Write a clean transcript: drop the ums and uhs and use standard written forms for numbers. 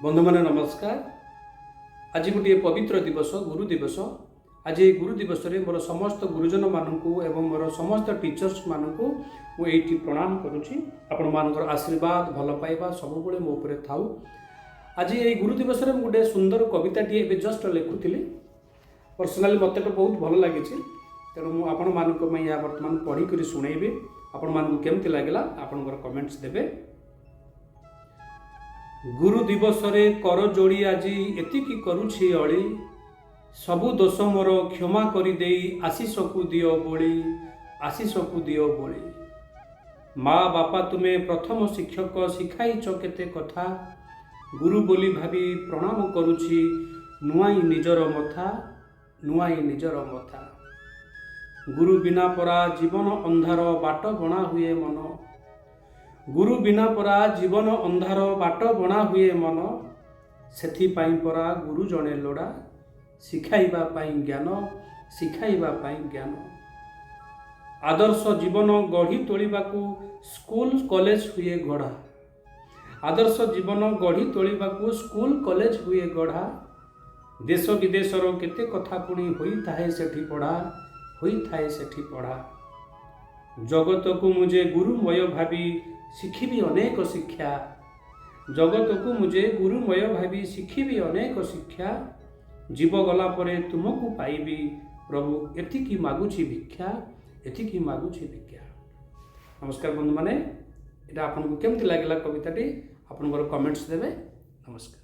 बंधु माने नमस्कार। आज गोटे पवित्र दिवस गुरु दिवस। आज ये गुरु दिवस रे मोर समस्त गुरुजन मानू एवं मोर समस्त टीचर्स मानू मुझे प्रणाम करुच्ची। आपण मानकर आशीर्वाद भल पाइबा सब मो उपरे थाउ। आज ये गुरु दिवस रे गोटे सुंदर कविताटी एवं जस्ट लिखुली। पर्सनाली मत तो बहुत भल लगी। तेणु मुझे आपण मानक बर्तमान पढ़ी शुणेबी। आपण मानक केमती लगला आपणकर कमेंट्स देबे। गुरु दिवस रे कर जोड़ी आज एतिकी करुछि अली, सबु दोष मोर क्षमा करी देई आशीष को दियो बोली, आशीष को दियो बोली। माँ बापा तुमे प्रथम शिक्षक शिखाइच केते कथा, गुरु बोली भावी प्रणाम करुछि नुआई निजर मथा, नुआई निजर मथा। गुरु बिना परा जीवन अंधार बाट बना हुए मन, गुरु बिना परा जीवन अंधार बाट बना हुए मन। सेथिपाई परा गुरु जने लोड़ा, शिखाइबा पाई ज्ञान, शिखाइबा पाई ज्ञान। आदर्श जीवन गढ़ी तोलिबाकू स्कूल कॉलेज हुए गढ़ा, आदर्श जीवन गढ़ी तोलिबाकू स्कूल कॉलेज हुए गढ़ा। देश विदेशर केते कथा पुणी होई थाए सेठी पढ़ा, होई थाए सेठी पढ़ा। जगत को मुझे गुरुमय भावी शिखिबी अनेक शिक्षा, जगत को मुझे गुरुमय भावी शिखिबी अनेक शिक्षा। जीव गला परे तुमको पाइबी प्रभु एतिकी मागुची भिक्षा, एतिकी मागुची भिक्षा। नमस्कार बंधु माने, एटा आपन को केमती लागला कविताटी आपनकर कमेंट्स देबे। नमस्कार।